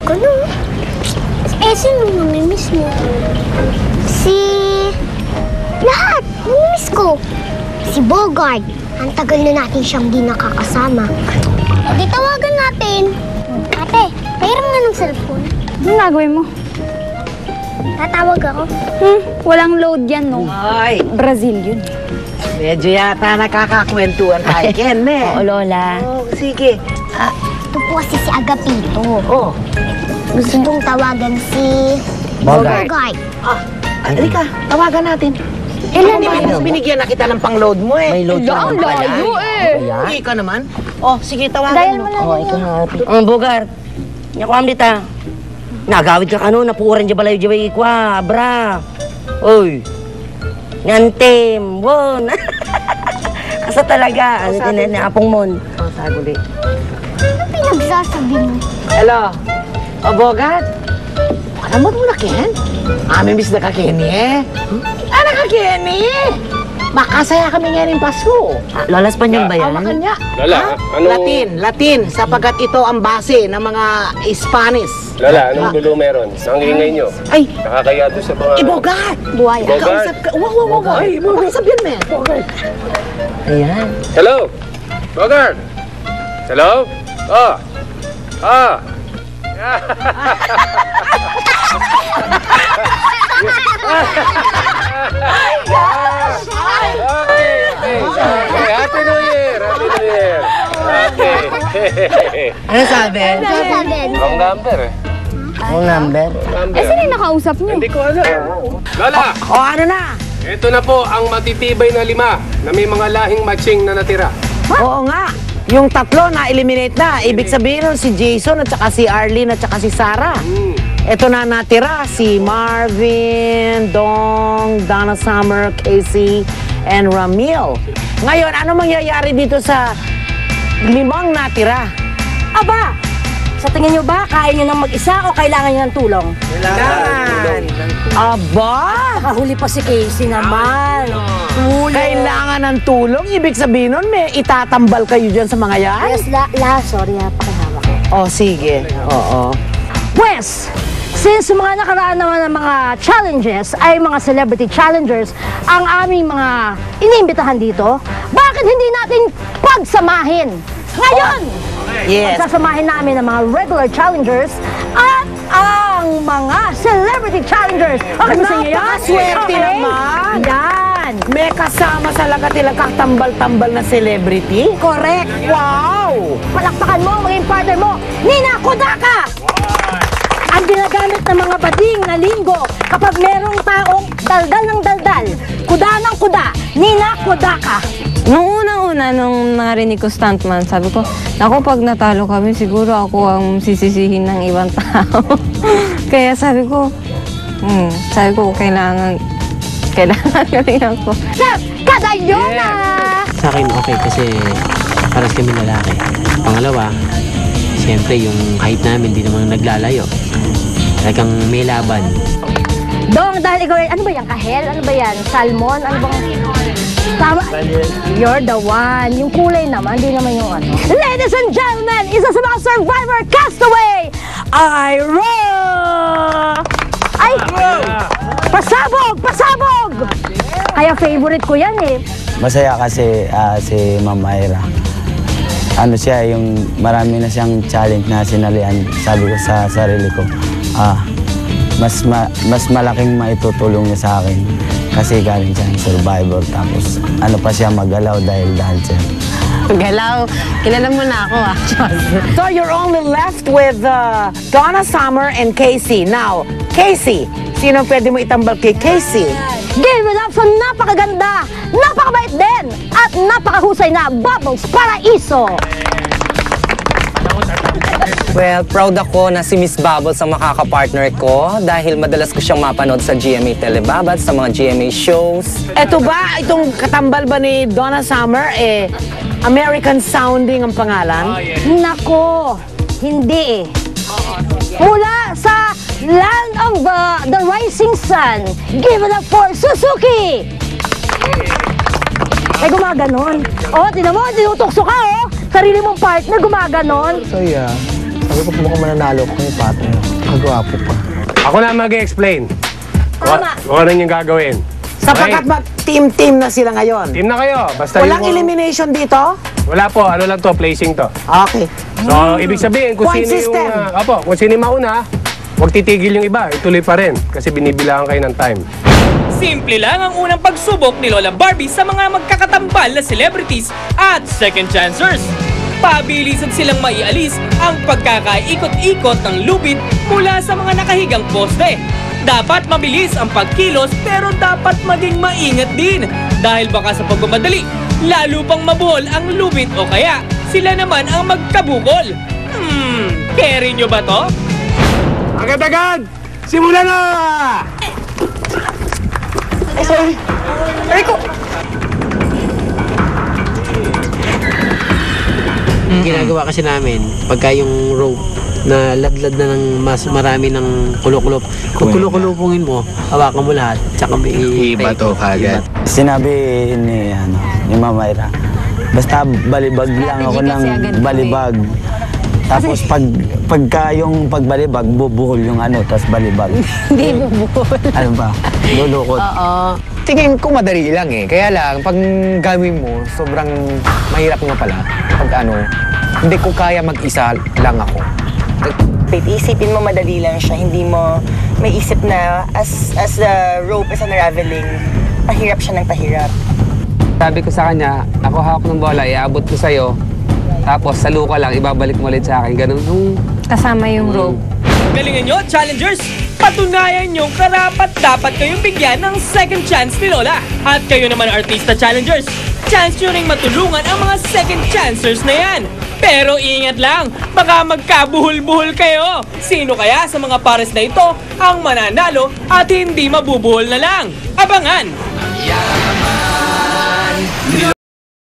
Ano? Sino mamimiss mo? Lahat! Namimiss ko! Si Bogart. Ang tagal na natin siyang di nakakasama. Di tawagan natin. Ate, pahiram nga ng cellphone. Anong gagawin mo? Tatawag ako. Walang load yan, no? Ay, Brazil yun. medyo yata nakakakwentuhan tayo, Ken, eh. Oo, Lola. Oh, sige. Ito po kasi si Agapito. Oh, Gusto kong tawagan si Bogart. Bogart. Halika, tawagan natin. Binigyan na kita ng pang-load mo, eh. May load ka naman pala. Layo eh. Hindi ka naman. Oh, sige, tawagan Dahil mo. mo lang Oh, ikaw nga. Bogart. Nyaku am dita. Nagawid ka kano, napuuran dyan balay dyan ikwa, bra. Oy. Ngantem, won. Asa talaga, ano din na apong mon. Oh, saguli. Ano pinagsasabi mo? Hello? Oh, Bogart? Alam mo na, Ken? Miss na ka, Kenny, eh. Ano ka, Kenny? Makasaya kami ngayon Pasko. Lola Espanyol ba yan? Makanya. Lola, anong- Latin, sapagat ito ang base ng mga Spanish. Lola, anong gulo meron? Ang ingay nyo. Ay, Nakakaya doon sa mga... Bogart! Buhaya. Bogart. Kausap ka. Wow. Ay, Bogart, yan, men. Bogart. Ayan. Hello? Bogart? Hello? Oh. Ah. Okay. Happy New Year! Happy New Year! Okay. Ano sabi? Wrong number eh. Ang number? Number. Sino yung nakausap niyo? Hindi ko alam. Lola! O, ano na? Ito na po ang matitibay na 5 na may mga lahing matching na natira. Oo nga. Yung tatlo na eliminate na. Ibig sabihin nun si Jason at saka si Arlene at saka si Sarah. Ito na natira si Marvin, Dong, Donna Summer, Casey, and Ramil. Ngayon, ano mangyayari dito sa 5 natira? Aba! Sa tingin nyo ba, kaya nyo nang mag-isa o kailangan nyo ng tulong? Kailangan. Aba! Nakahuli pa si Casey naman. Tulong. Kailangan ng tulong? Ibig sabihin nun, may itatambal kayo dyan sa mga yan? Yes, sorry ha, pakihawak ko. Oh, sige. Oo. Pwes, since mga nakaraan naman ng mga challenges ay mga celebrity challengers ang aming mga iniimbitahan dito, bakit hindi natin pagsamahin? Ngayon! Yes. Pagsasamahin namin ang mga regular challengers at ang mga celebrity challengers. Okay ba sa inyo yan? Napakaswerte naman. Yan. May kasama sa lagat nilang katambal-tambal na celebrity? Correct. Wow! Palakpakan mo ang maging partner mo, Nina Kudaka! Ang ginagamit ng mga bading na linggo kapag merong taong daldal ng daldal, kuda ng kuda, Nina Kudaka. Nung unang-una, nung narinig ko stuntman, sabi ko, naku, pag natalo kami, siguro ako ang sisisihin ng ibang tao. Kaya sabi ko, kailangan galing ako. Sa Kadayona! Sa akin okay kasi paras kami lalaki. Pangalawa, siyempre yung height namin di naman naglalayo. Talagang may laban. Dong, dahil ikaw, ano ba yan? Kahel? Ano ba yan? Salmon? Ano bang... Tama. You're the one. Yung kulay naman, hindi naman yung ano. Ladies and gentlemen, isa sa mga survivor castaway, Ira! Ay! Pasabog! Pasabog! Kaya favorite ko yan eh. Masaya kasi si Ma'am Ira. Ano siya, yung marami na siyang challenge na sinalian, sabi ko sa sarili ko, mas malaking maitutulong niya sa akin kasi galing siyang survivor tapos ano pa siya magalaw dahil dancer. Galaw, kilala mo na ako ah. So you're only left with Donna Summer and Casey. Now, Casey, sino pwede mo itambal kay Casey? Give it up sa napakaganda, napakabait din, at napakahusay na Bubbles Paraiso. Well, proud ako na si Miss Bubbles ang makakapartner ko dahil madalas ko siyang mapanood sa GMA Telebabad, sa mga GMA shows. Eto ba, itong katambal ba ni Donna Summer, American sounding ang pangalan? Nako, hindi eh. Mula sa Land of the Rising Sun, give it up for Suzuki! Ay, gumaganon. Oh, tinan mo, tinutokso ka, oh. Sarili mong partner, gumaganon. So yeah. Sabi ko, mukhang mananalo ko yung partner. Kagwapo pa. Ako na mag-explain. Kung ano yung gagawin. Sapagkat team-team na sila ngayon. Team na kayo. Basta Walang yung- elimination dito? Wala po. Ano lang to, placing to. Okay. So, ibig sabihin, kung Point sino yung... system. kung sino yung mauna, huwag titigil yung iba. Ituloy pa rin. Kasi binibilangan kayo ng time. Simple lang ang unang pagsubok ni Lola Barbie sa mga magkakatambal na celebrities at second chancers. Pabilisan silang maialis ang pagkakaikot-ikot ng lubid mula sa mga nakahigang poste. Dapat mabilis ang pagkilos pero dapat maging maingat din dahil baka sa pagmamadali, lalo pang mabuhol ang lubid o kaya sila naman ang magkabukol. Carry nyo ba to? Agad-agad! Simulan na! Ginagawa kasi namin, pagka yung rope na ladlad na ng mas marami ng kulo-kulo. Kung kulo-kulupungin mo, hawakan mo lahat, tsaka may Iba to kagad. Sinabi ni Mama Ira, basta balibag lang ako ng balibag. Tapos pagka yung pagbalibag, bubuhol yung tapos balibag. Hindi bubuhol. Ano ba? Lulukot. Oo. Tingin ko madali lang eh. Kaya lang, pag gawin mo, sobrang mahirap nga pala. Pag hindi ko kaya mag-isa lang ako. Isipin mo madali lang siya, hindi mo may isip na as the rope is unraveling, pahirap siya ng pahirap. Sabi ko sa kanya, ako hawak ng bola, iabot ko sa'yo. Tapos salo ka lang, ibabalik mo ulit sa akin. Ganun. Kasama yung rope. Galingan nyo, challengers! Patunayan nyo karapat dapat kayong bigyan ng second chance ni Lola. At kayo naman artista challengers, chance nyo ring matulungan ang mga second chancers na yan. Pero ingat lang, baka magkabuhol-buhol kayo. Sino kaya sa mga pares na ito ang mananalo at hindi mabubuhol na lang? Abangan!